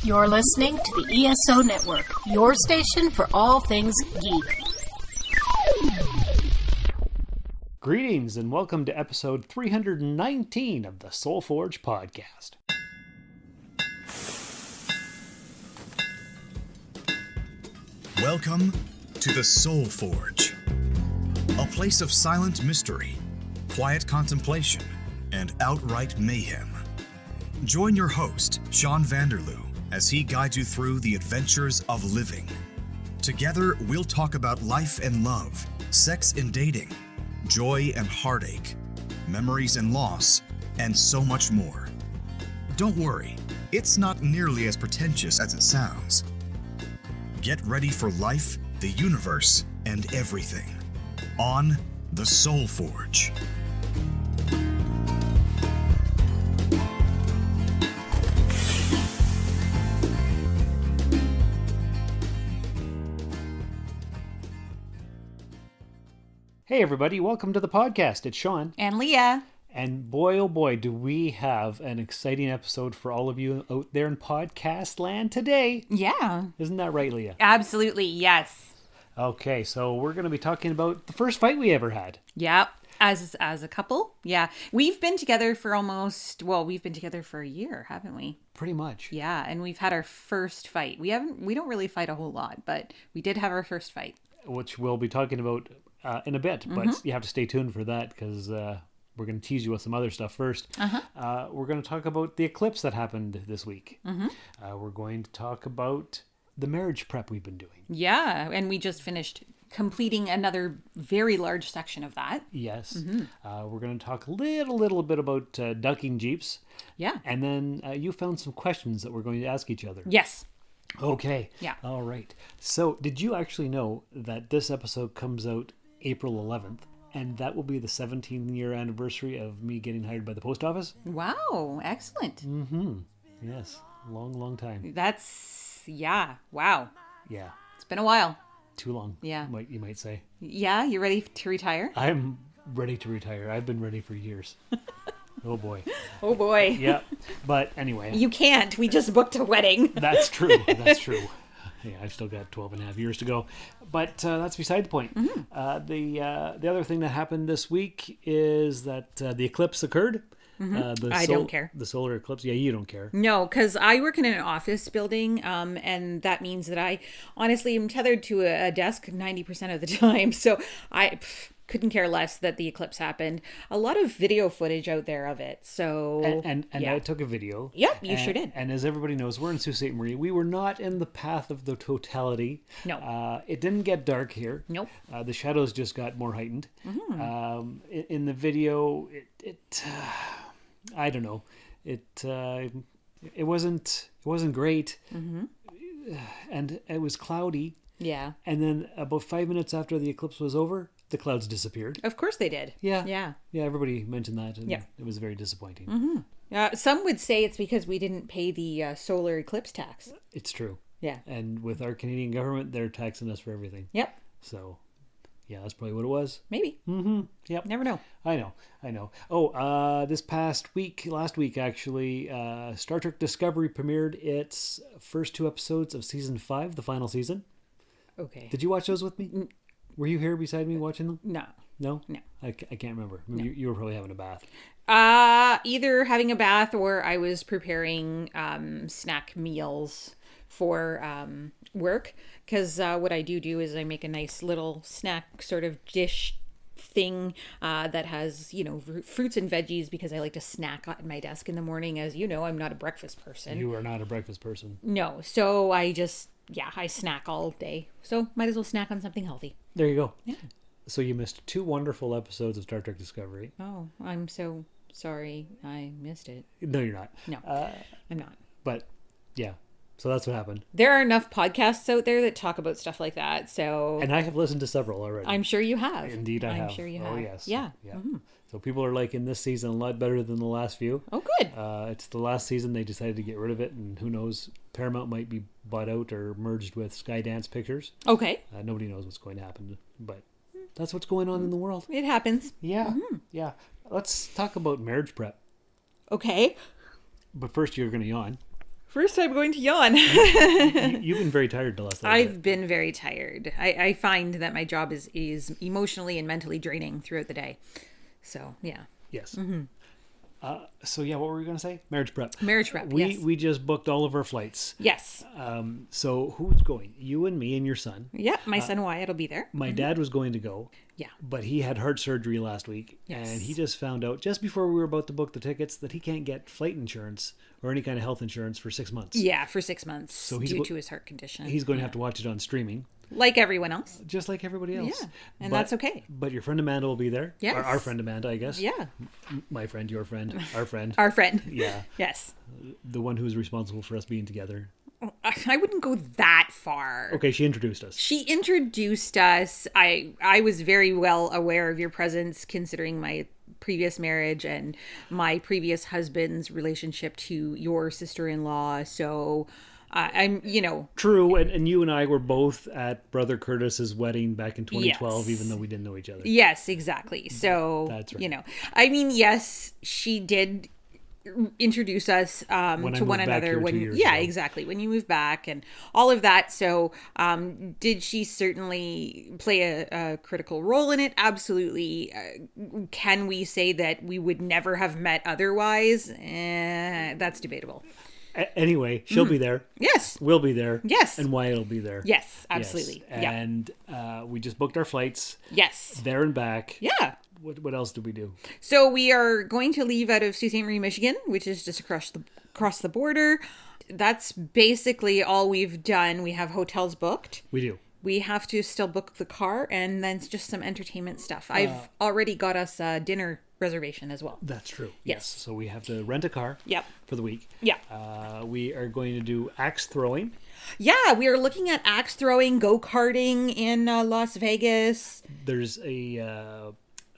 You're listening to the ESO Network, your station for all things geek. Greetings and welcome to episode 319 of the Soul Forge podcast. Welcome to the Soul Forge, a place of silent mystery, quiet contemplation, and outright mayhem. Join your host, Shawn as he guides you through the adventures of living. Together, we'll talk about life and love, sex and dating, joy and heartache, memories and loss, and so much more. Don't worry, it's not nearly as pretentious as it sounds. Get ready for life, the universe, and everything on the Soul Forge. Hey everybody, welcome to the podcast. It's Shawn. And Leah. And boy oh boy, do we have an exciting episode for all of you out there in podcast land today. Yeah. Isn't that right, Leah? Absolutely, yes. Okay, so we're going to be talking about the first fight we ever had. Yep. As a couple. Yeah. We've been together for we've been together for a year, haven't we? Pretty much. Yeah, and we've had our first fight. We don't really fight a whole lot, but we did have our first fight. Which we'll be talking about in a bit, but you have to stay tuned for that because we're going to tease you with some other stuff first. We're going to talk about the eclipse that happened this week. We're going to talk about the marriage prep we've been doing. Yeah, and we just finished completing another very large section of that. Yes. We're going to talk a little bit about ducking Jeeps. Yeah. And then you found some questions that we're going to ask each other. Yes. Okay. Yeah. All right. So did you actually know that this episode comes out April 11th? And that will be the 17-year anniversary of me getting hired by the post office. Wow. Excellent. Yes. Long time. Wow. Yeah. It's been a while. Too long. Yeah. You might say. Yeah. You ready to retire? I'm ready to retire. I've been ready for years. Oh boy. Oh boy. Yeah. But anyway. You can't. We just booked a wedding. That's true. That's true. Yeah, I've still got 12 and a half years to go. But that's beside the point. The other thing that happened this week is that the eclipse occurred. I don't care. The solar eclipse. Yeah, you don't care. No, because I work in an office building, and that means that I honestly am tethered to a desk 90% of the time. So I couldn't care less that the eclipse happened. A lot of video footage out there of it. So and yeah. I took a video. Yep, you sure did. And as everybody knows, we're in Sault Ste. Marie. We were not in the path of the totality. No. It didn't get dark here. Nope. The shadows just got more heightened. In the video, it I don't know. It wasn't great. And it was cloudy. Yeah. And then about 5 minutes after the eclipse was over, the clouds disappeared. Of course they did. Yeah, everybody mentioned that, and yeah. It was very disappointing. Some would say it's because we didn't pay the solar eclipse tax. It's true. Yeah. And with our Canadian government, they're taxing us for everything. Yep. So, yeah, that's probably what it was. Maybe. Yep. Never know. I know. Oh, this last week actually, Star Trek Discovery premiered its first 2 episodes of season 5, the final season. Okay. Did you watch those with me? Were you here beside me watching them? No. No? No. I can't remember. No. You were probably having a bath. Either having a bath or I was preparing snack meals for work. Because what I do is I make a nice little snack sort of dish thing that has, fruits and veggies because I like to snack at my desk in the morning. As you know, I'm not a breakfast person. You are not a breakfast person. No. So I snack all day. So might as well snack on something healthy. There you go. Yeah. So you missed 2 wonderful episodes of Star Trek Discovery. Oh, I'm so sorry I missed it. No, you're not. No, I'm not. But, yeah. So that's what happened. There are enough podcasts out there that talk about stuff like that. So, and I have listened to several already. I'm sure you have. Indeed, I have. I'm sure you have. Oh, yes. Yeah. So people are liking this season a lot better than the last few. Oh, good. It's the last season they decided to get rid of it, and who knows, Paramount might be bought out or merged with Skydance Pictures. Okay. Nobody knows what's going to happen, but that's what's going on in the world. It happens. Yeah. Yeah. Let's talk about marriage prep. Okay. But first, you're going to yawn. First time going to yawn. You've been very tired the last little I've bit. been very tired. I find that my job is emotionally and mentally draining throughout the day. So, yeah. Yes. So yeah, what were we going to say? Marriage prep. Marriage prep, We yes. we just booked all of our flights. Yes. So who's going? You and me and your son. Yeah, my son Wyatt will be there. My dad was going to go. Yeah. But he had heart surgery last week, Yes. and he just found out just before we were about to book the tickets that he can't get flight insurance or any kind of health insurance for 6 months. Yeah, for 6 months So he's due to his heart condition. He's going to have to watch it on streaming, like everyone else. just like everybody else. Yeah, and that's okay. But your friend Amanda will be there. Yes. Our friend Amanda, I guess. Yeah. My friend, your friend, our friend. Our friend. Yeah. Yes. The one who's responsible for us being together. I wouldn't go that far. Okay, she introduced us. She introduced us. I was very well aware of your presence considering my previous marriage and my previous husband's relationship to your sister-in-law. So I'm, True, and you and I were both at Brother Curtis's wedding back in 2012, Yes. even though we didn't know each other. yes, exactly. So, That's right. I mean, yes, she did introduce us When I to moved one back another here 2 when years yeah ago. exactly when you moved back and all of that. So did she certainly play a critical role in it? Absolutely. Can we say that we would never have met otherwise? That's debatable. Anyway, she'll be there. Yes. We'll be there. Yes. And Wyatt will be there. Yes, absolutely. Yes. Yeah. And we just booked our flights Yes. there and back. Yeah. What else did we do? So we are going to leave out of Sault Ste. Marie, Michigan, which is just across the border. That's basically all we've done. We have hotels booked. We do. We have to still book the car and then just some entertainment stuff. I've already got us a dinner reservation as well. That's true. Yes. So we have to rent a car. Yep. For the week. Yeah. We are going to do axe throwing. Yeah, we are looking at axe throwing, go-karting in Las Vegas. There's a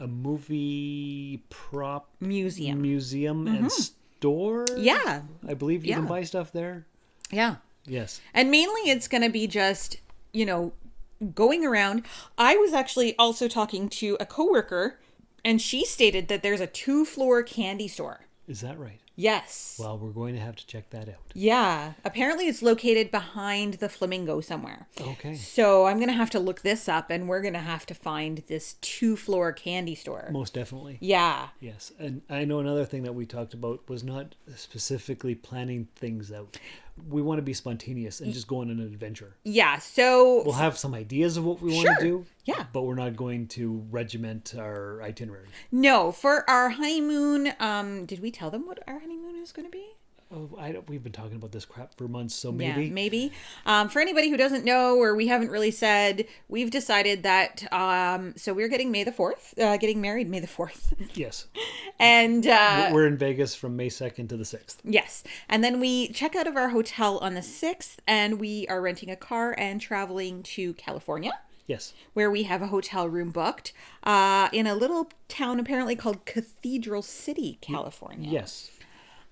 movie prop Museum. and store. Yeah. I believe you can Yeah. buy stuff there. Yeah. Yes. And mainly it's going to be just, going around. I was actually also talking to a coworker and she stated that there's a 2-floor candy store. Is that right? Yes. Well, we're going to have to check that out. Yeah. Apparently it's located behind the Flamingo somewhere. Okay. So I'm going to have to look this up and we're going to have to find this 2-floor candy store. Most definitely. Yeah. Yes. And I know another thing that we talked about was not specifically planning things out. We want to be spontaneous and just go on an adventure. Yeah. So We'll have some ideas of what we want Sure. to do. Yeah. But we're not going to regiment our itinerary. no, for our honeymoon, did we tell them what our honeymoon is going to be? Oh, we've been talking about this crap for months, so maybe. Yeah, maybe. For anybody who doesn't know, or we haven't really said, we've decided that, so we're getting getting married May the 4th. Yes. And, We're in Vegas from May 2nd to the 6th. yes. And then we check out of our hotel on the 6th, and we are renting a car and traveling to California, Yes. where we have a hotel room booked, in a little town apparently called Cathedral City, California. Yes.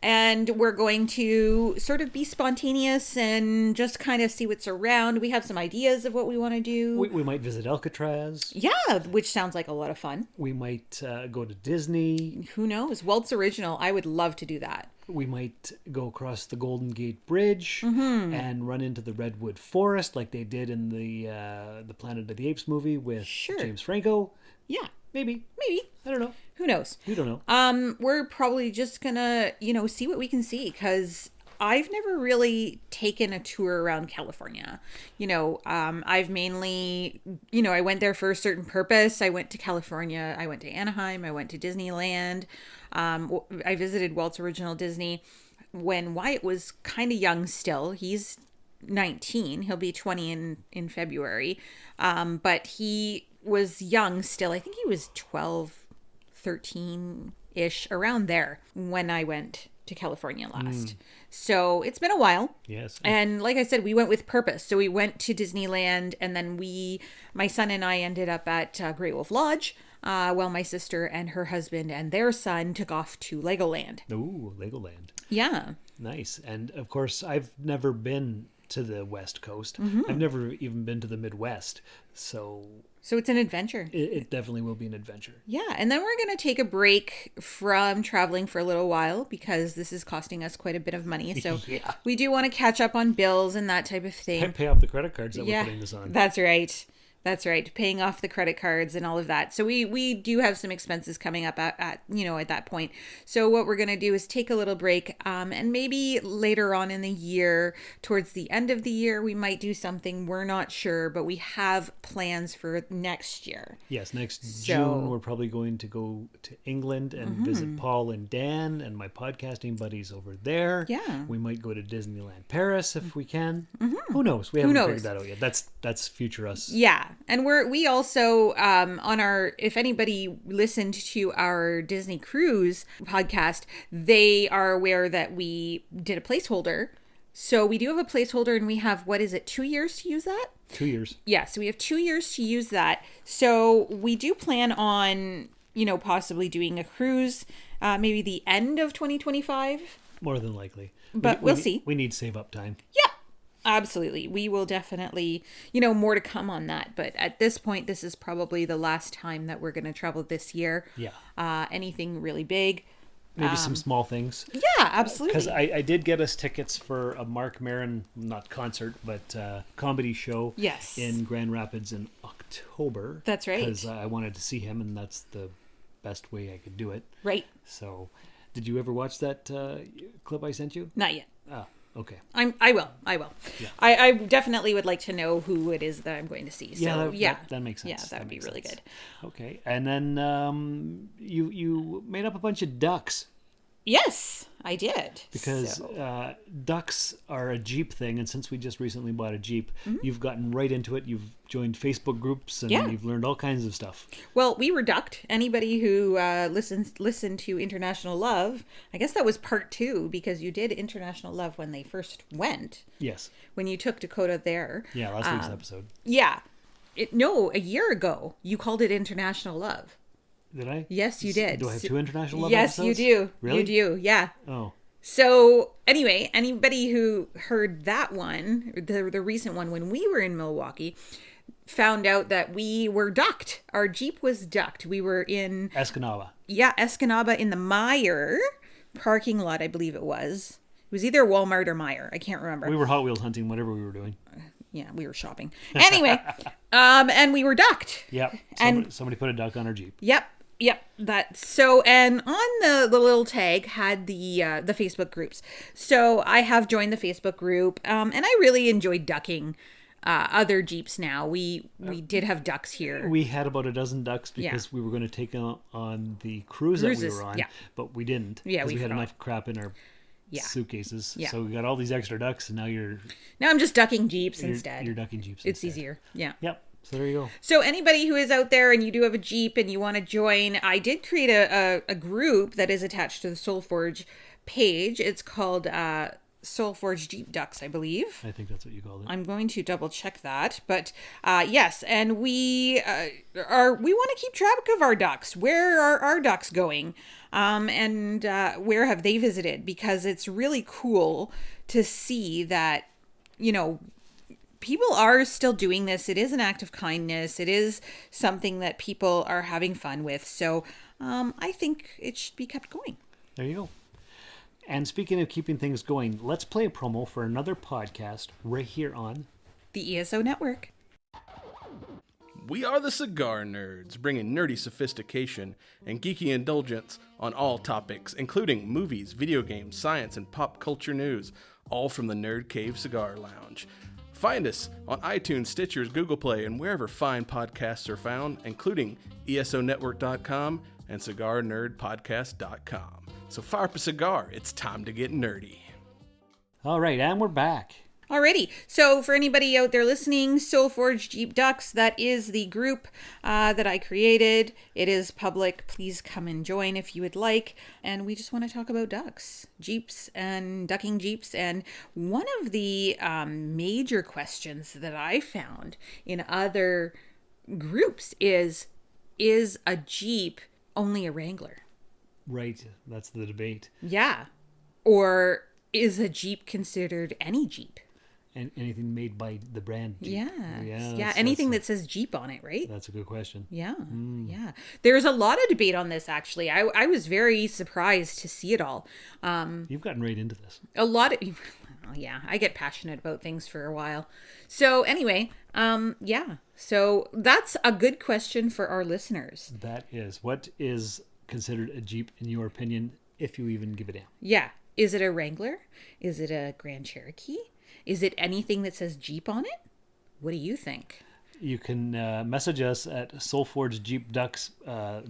And we're going to sort of be spontaneous and just kind of see what's around. We have some ideas of what we want to do. We might visit Alcatraz. Yeah, which sounds like a lot of fun. We might go to Disney. Who knows? Walt's Original. I would love to do that. We might go across the Golden Gate Bridge Mm-hmm. and run into the Redwood Forest like they did in the Planet of the Apes movie with Sure. James Franco. Yeah, Maybe. maybe. I don't know. Who knows? We don't know. We're probably just gonna, see what we can see, because I've never really taken a tour around California. I've mainly, I went there for a certain purpose. I went to California. I went to Anaheim. I went to Disneyland. I visited Walt's Original Disney when Wyatt was kind of young still. He's 19. He'll be 20 in February. But he was young still. I think he was 12, 13-ish, around there when I went to California last. So it's been a while. Yes. And like I said, we went with purpose. So we went to Disneyland, and then my son and I ended up at Great Wolf Lodge, while my sister and her husband and their son took off to Legoland. Ooh, Legoland. Yeah. Nice. And of course, I've never been to the West Coast. Mm-hmm. I've never even been to the Midwest, so it's an adventure. it definitely will be an adventure. Yeah, and then we're going to take a break from traveling for a little while because this is costing us quite a bit of money. So Yeah. we do want to catch up on bills and that type of thing. Pay off the credit cards that we're putting this on. That's right. That's right. Paying off the credit cards and all of that. So we do have some expenses coming up at that point. So what we're going to do is take a little break. And maybe later on in the year, towards the end of the year, we might do something. We're not sure, but we have plans for next year. Yes, next June we're probably going to go to England and visit Paul and Dan and my podcasting buddies over there. Yeah. We might go to Disneyland Paris if we can. Who knows? We haven't figured that out yet. That's future us. Yeah. And we also on our, if anybody listened to our Disney Cruise podcast, they are aware that we did a placeholder. So we do have a placeholder, and we have, 2 years to use that? 2 years. Yeah, so we have 2 years to use that. So we do plan on, possibly doing a cruise, maybe the end of 2025. More than likely. But we'll see. We need save up time. Yeah. Absolutely. We will definitely, more to come on that. But at this point, this is probably the last time that we're going to travel this year. Yeah. Anything really big. Maybe some small things. Yeah, absolutely. Because I did get us tickets for a Mark Maron, not concert, but comedy show. Yes. In Grand Rapids in October. That's right. Because I wanted to see him, and that's the best way I could do it. Right. So, did you ever watch that clip I sent you? Not yet. Oh, okay. I will. Yeah. I definitely would like to know who it is that I'm going to see. So, that makes sense. Yeah, that would be really good. Okay, and then you made up a bunch of ducks. Yes, I did. Because ducks are a Jeep thing, and since we just recently bought a Jeep, you've gotten right into it. You've joined Facebook groups, and you've learned all kinds of stuff. Well, we were ducked. Anybody who listened to International Love, I guess that was part 2, because you did International Love when they first went. Yes. When you took Dakota there. Yeah, last week's episode. Yeah. A year ago, you called it International Love. Did I? Yes, you did. Do I have 2 International Love Yes, episodes? you do. Really? You do, yeah. Oh. So, anyway, anybody who heard that one, the recent one when we were in Milwaukee, found out that we were ducked. Our Jeep was ducked. We were in... Escanaba. Yeah, Escanaba in the Meijer parking lot, I believe it was. It was either Walmart or Meijer. I can't remember. We were Hot Wheels hunting, whatever we were doing. Yeah, we were shopping. Anyway, and we were ducked. Yep. Somebody put a duck on our Jeep. Yep. And on the little tag had the Facebook groups. So I have joined the Facebook group, and I really enjoyed ducking other Jeeps now. We did have ducks here. We had about a dozen ducks because we were going to take on the cruise that we were on, but we didn't. Yeah, we had enough crap in our suitcases. Yeah. So we got all these extra ducks, and now I'm just ducking Jeeps instead. You're ducking Jeeps It's instead. easier. Yeah. Yep. So there you go. So anybody who is out there and you do have a Jeep and you want to join, I did create a group that is attached to the SoulForge page. It's called SoulForge Jeep Ducks, I believe. I think that's what you called it. I'm going to double check that. But yes, and we want to keep track of our ducks. Where are our ducks going? And where have they visited? Because it's really cool to see that, people are still doing this. It is an act of kindness. It is something that people are having fun with. So I think it should be kept going. There you go. And speaking of keeping things going, let's play a promo for another podcast right here on the ESO Network. We are the Cigar Nerds, bringing nerdy sophistication and geeky indulgence on all topics, including movies, video games, science, and pop culture news, all from the Nerd Cave Cigar Lounge. Find us on iTunes, Stitchers, Google Play, and wherever fine podcasts are found, including esonetwork.com and cigarnerdpodcast.com. So fire up a cigar. It's time to get nerdy. All right, and we're back. Alrighty, so for anybody out there listening, SoulForge Jeep Ducks, that is the group that I created. It is public. Please come and join if you would like. And we just want to talk about ducks, Jeeps, and ducking Jeeps. And one of the major questions that I found in other groups is a Jeep only a Wrangler? Right, that's the debate. Yeah. Or is a Jeep considered any Jeep? anything made by the brand Jeep. Yeah. Anything that says Jeep on it, right? That's a good question. Yeah. Yeah. There's a lot of debate on this, actually. I was very surprised to see it all. You've gotten right into this. A lot of... Yeah, I get passionate about things for a while. So anyway, so that's a good question for our listeners. That is. What is considered a Jeep in your opinion, if you even give a damn? Yeah. Is it a Wrangler? Is it a Grand Cherokee? Is it anything that says Jeep on it? What do you think? You can message us at Soulforge Jeep Ducks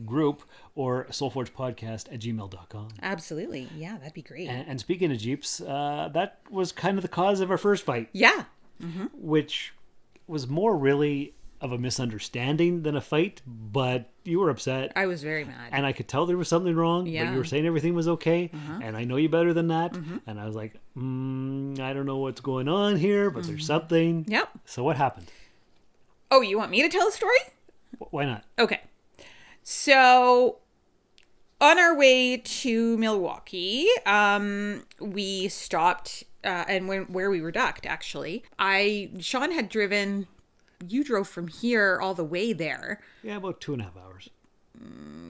group or soulforgepodcast@gmail.com. Absolutely. Yeah, that'd be great. And speaking of Jeeps, that was kind of the cause of our first fight. Yeah. Which was more really of a misunderstanding than a fight, but you were upset. I was very mad. And I could tell there was something wrong, but you were saying everything was okay. And I know you better than that. And I was like, I don't know what's going on here, but there's something. Yep. So what happened? Oh, you want me to tell the story? Why not? Okay. So on our way to Milwaukee, we stopped and where we were docked, actually. Shawn had driven, you drove from here all the way there. Yeah, about 2.5 hours.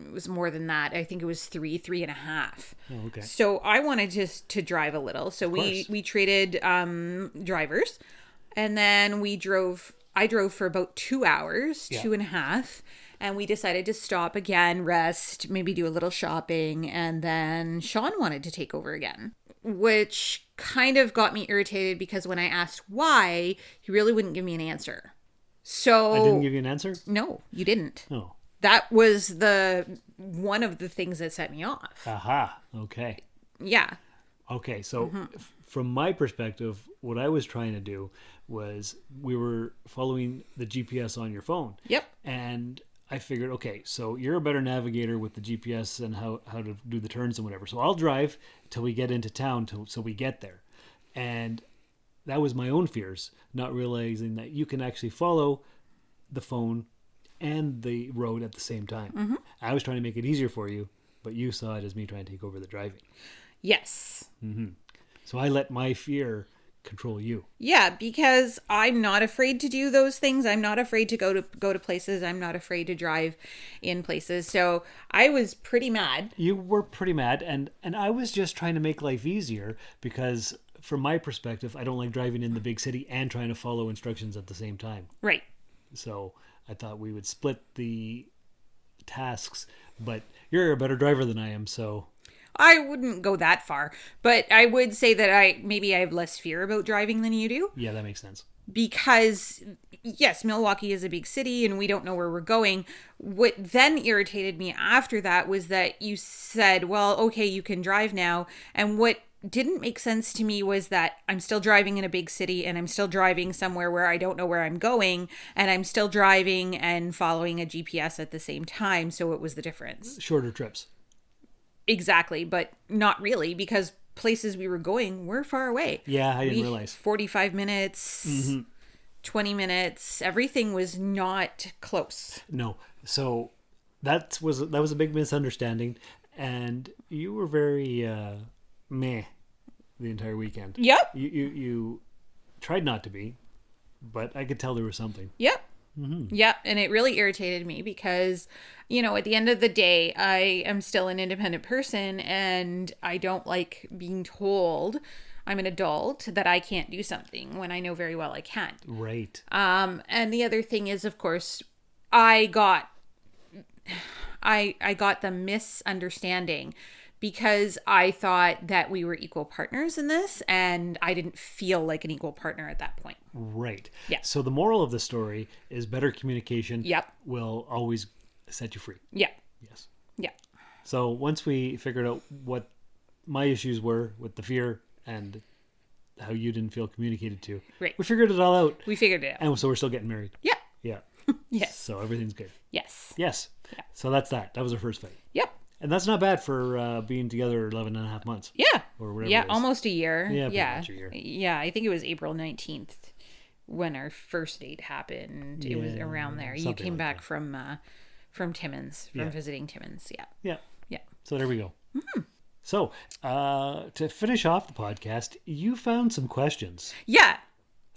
It was more than that. I think it was 3.5. Oh, okay. So I wanted to drive a little. So we traded drivers, and then I drove for about 2 hours, 2.5, and we decided to stop again, rest, maybe do a little shopping, and then Shawn wanted to take over again, which kind of got me irritated because when I asked why, he really wouldn't give me an answer. So I didn't give you an answer? No, you didn't. Oh. That was one of the things that set me off. Aha. Okay. Yeah. Okay, so from my perspective, what I was trying to do was we were following the GPS on your phone. Yep. And I figured, okay, so you're a better navigator with the GPS and how to do the turns and whatever. So I'll drive till we get into town so we get there. And that was my own fears, not realizing that you can actually follow the phone and the road at the same time. I was trying to make it easier for you, but you saw it as me trying to take over the driving. Yes. So I let my fear control you. Yeah, because I'm not afraid to do those things. I'm not afraid to go to places. I'm not afraid to drive in places. So I was pretty mad. You were pretty mad, and I was just trying to make life easier because from my perspective, I don't like driving in the big city and trying to follow instructions at the same time. Right. So I thought we would split the tasks, but you're a better driver than I am, so... I wouldn't go that far, but I would say that I have less fear about driving than you do. Yeah, that makes sense. Because, yes, Milwaukee is a big city and we don't know where we're going. What then irritated me after that was that you said, well, okay, you can drive now. And what didn't make sense to me was that I'm still driving in a big city and I'm still driving somewhere where I don't know where I'm going. And I'm still driving and following a GPS at the same time. So it was the difference. Shorter trips. Exactly, but not really, because places we were going were far away. Yeah, I didn't realize. 45 minutes, 20 minutes, everything was not close. No. So that was a big misunderstanding, and you were very meh the entire weekend. Yep. You tried not to be, but I could tell there was something. Yep. Yep, and it really irritated me because, at the end of the day, I am still an independent person and I don't like being told I'm an adult that I can't do something when I know very well I can. Right. And the other thing is, of course, I got the misunderstanding because I thought that we were equal partners in this, and I didn't feel like an equal partner at that point. Right. Yeah. So the moral of the story is better communication will always set you free. Yeah. Yes. Yeah. So once we figured out what my issues were with the fear and how you didn't feel communicated to, right, we figured it all out. We figured it out. And so we're still getting married. Yeah. Yeah. Yes. So everything's good. Yes. Yes. Yeah. So that's that. That was our first fight. Yep. And that's not bad for being together 11 and a half months. Yeah. Or whatever. Yeah, it is. Almost a year. Yeah, yeah. much a year. Yeah, I think it was April 19th when our first date happened. It was around there. You came like back from Timmins, from visiting Timmins. Yeah. Yeah. Yeah. So there we go. Mm-hmm. So to finish off the podcast, you found some questions. Yeah.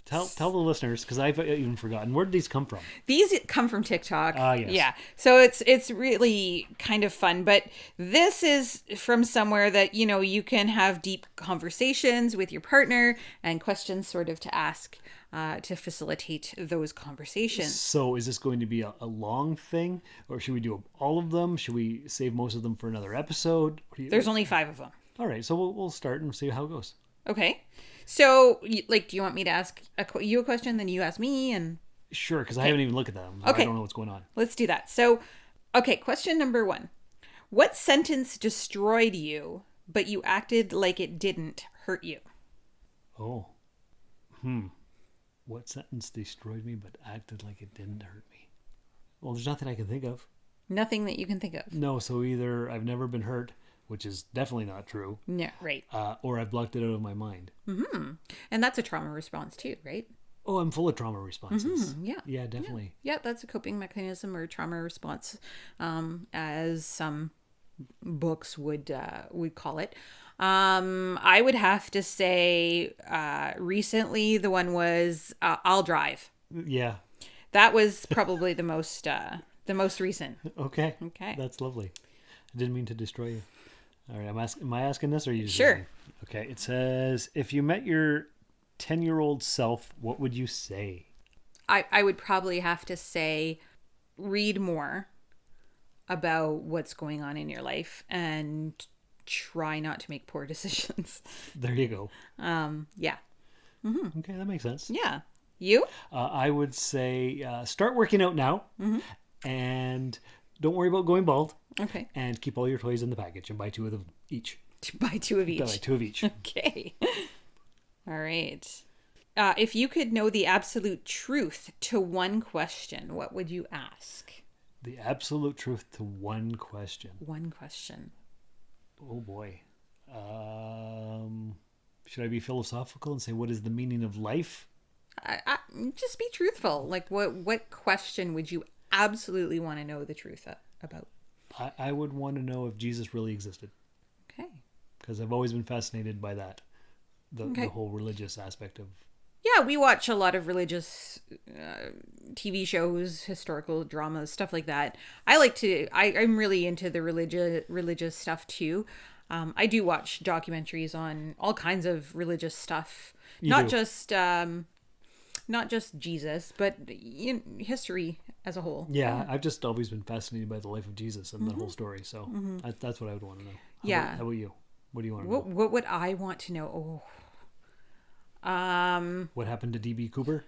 Tell the listeners, because I've even forgotten. Where did these come from? These come from TikTok. Yes. Yeah. So it's really kind of fun. But this is from somewhere that, you can have deep conversations with your partner and questions sort of to ask to facilitate those conversations. So is this going to be a long thing? Or should we do all of them? Should we save most of them for another episode? There's only 5 of them. All right. So we'll start and see how it goes. Okay. So, do you want me to ask you a question, then you ask me? And Sure, because I haven't even looked at them. So Okay. I don't know what's going on. let's do that. So, okay, question number 1. What sentence destroyed you, but you acted like it didn't hurt you? Oh. What sentence destroyed me but acted like it didn't hurt me? Well, there's nothing I can think of. Nothing that you can think of. No, so either I've never been hurt, which is definitely not true, Yeah, right. or I've blocked it out of my mind. And that's a trauma response too, right? Oh, I'm full of trauma responses. Yeah. Yeah, definitely. Yeah, that's a coping mechanism or trauma response, as some books would call it. I would have to say recently the one was I'll drive. Yeah. That was probably the most recent. Okay. Okay. That's lovely. I didn't mean to destroy you. All right. Am I asking this or are you just Sure. asking? Okay. It says, if you met your 10-year-old self, what would you say? I would probably have to say read more about what's going on in your life and try not to make poor decisions. There you go. Yeah. Okay. That makes sense. Yeah. You? I would say start working out now and don't worry about going bald. Okay. And keep all your toys in the package and buy 2 of them each. Buy 2 of each. Buy 2 of each. Okay. All right. If you could know the absolute truth to one question, what would you ask? The absolute truth to one question. One question. Oh boy. Should I be philosophical and say what is the meaning of life? Just be truthful. Like, what question would you absolutely want to know the truth about? I would want to know if Jesus really existed, Okay. because I've always been fascinated by that, the Okay. whole religious aspect of. Yeah, we watch a lot of religious TV shows, historical dramas, stuff like that. I'm really into the religious stuff too. I do watch documentaries on all kinds of religious stuff. Not just Jesus, but history as a whole. Yeah, I've just always been fascinated by the life of Jesus and the whole story. So that's what I would want to know. How about you? What do you want to know? What would I want to know? What happened to D.B. Cooper?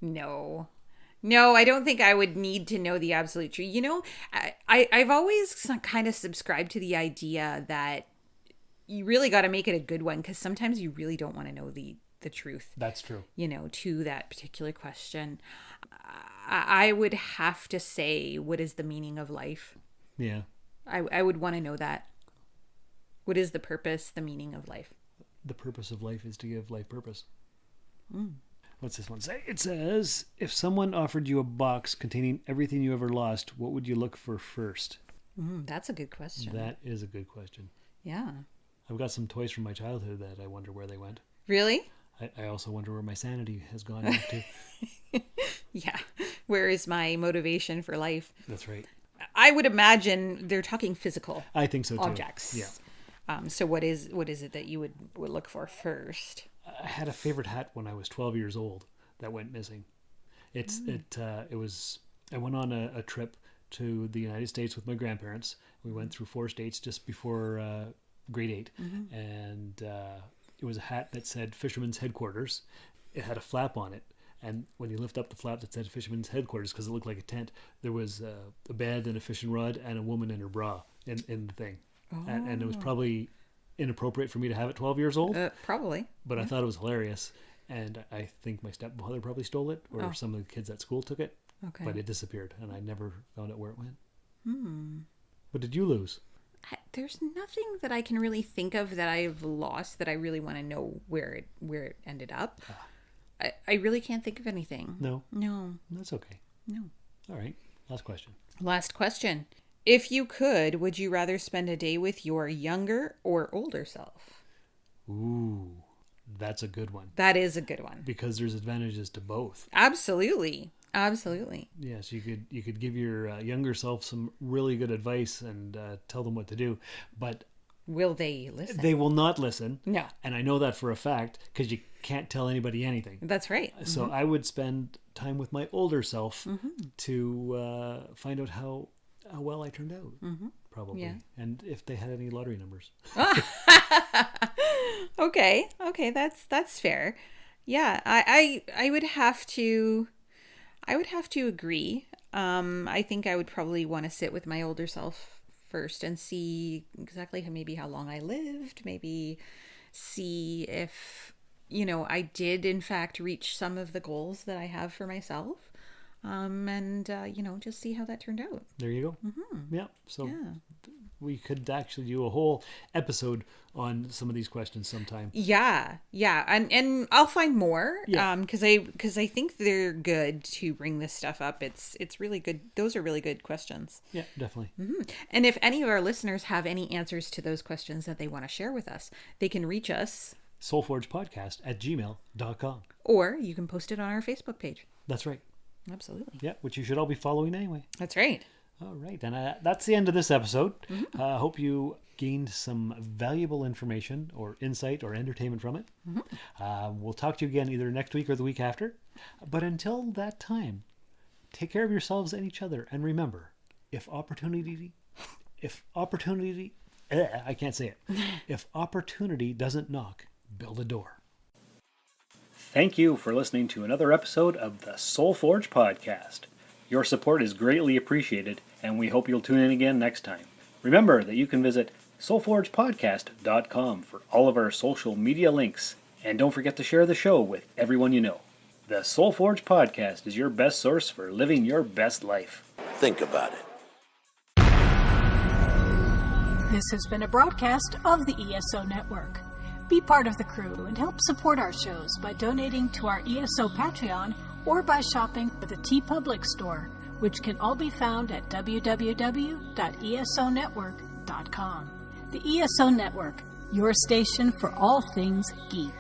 No, I don't think I would need to know the absolute truth. I've always kind of subscribed to the idea that you really got to make it a good one, because sometimes you really don't want to know the truth. That's true. To that particular question. I would have to say, what is the meaning of life? Yeah. I would want to know that. What is the purpose, the meaning of life? The purpose of life is to give life purpose. What's this one say? It says, if someone offered you a box containing everything you ever lost, what would you look for first? That's a good question. That is a good question. Yeah. I've got some toys from my childhood that I wonder where they went. Really? I also wonder where my sanity has gone off to. Yeah. Where is my motivation for life? That's right. I would imagine they're talking physical I think so too. objects. Yeah. So what is it that you would look for first? I had a favorite hat when I was 12 years old that went missing. I went on a trip to the United States with my grandparents. We went through 4 states just before grade 8. And it was a hat that said Fisherman's Headquarters. It had a flap on it. And when you lift up the flap that said Fisherman's Headquarters, because it looked like a tent, there was a bed and a fishing rod and a woman in her bra in the thing. And it was probably inappropriate for me to have at 12 years old. Probably. But I thought it was hilarious. And I think my stepmother probably stole it, or some of the kids at school took it. Okay. But it disappeared, and I never found out where it went. What did you lose? There's nothing that I can really think of that I've lost that I really want to know where it ended up. I really can't think of anything. No. That's okay. No. All right. Last question. Last question. If you could, would you rather spend a day with your younger or older self? Ooh, that's a good one. That is a good one. Because there's advantages to both. Absolutely. Absolutely. Yes, you could give your younger self some really good advice and tell them what to do, but will they listen? They will not listen. No. And I know that for a fact because you can't tell anybody anything. That's right. So I would spend time with my older self to find out how well I turned out, probably. Yeah. And if they had any lottery numbers. Okay, that's fair. Yeah, I would have to agree. I think I would probably want to sit with my older self first and see exactly how long I lived, maybe see if, I did in fact reach some of the goals that I have for myself. And just see how that turned out. There you go. Yeah. So we could actually do a whole episode on some of these questions sometime. Yeah. And I'll find more. Because I think they're good to bring this stuff up. It's really good. Those are really good questions. Yeah, definitely. And if any of our listeners have any answers to those questions that they want to share with us, they can reach us soulforgepodcast@gmail.com. Or you can post it on our Facebook page. That's right. Absolutely. Yeah, which you should all be following anyway. That's right. All right. And that's the end of this episode. I hope you gained some valuable information or insight or entertainment from it. We'll talk to you again either next week or the week after. But until that time, take care of yourselves and each other. And remember, if opportunity doesn't knock, build a door. Thank you for listening to another episode of the Soul Forge Podcast. Your support is greatly appreciated, and we hope you'll tune in again next time. Remember that you can visit soulforgepodcast.com for all of our social media links, and don't forget to share the show with everyone you know. The Soul Forge Podcast is your best source for living your best life. Think about it. This has been a broadcast of the ESO Network. Be part of the crew and help support our shows by donating to our ESO Patreon or by shopping at the TeePublic store, which can all be found at www.esonetwork.com. The ESO Network, your station for all things geek.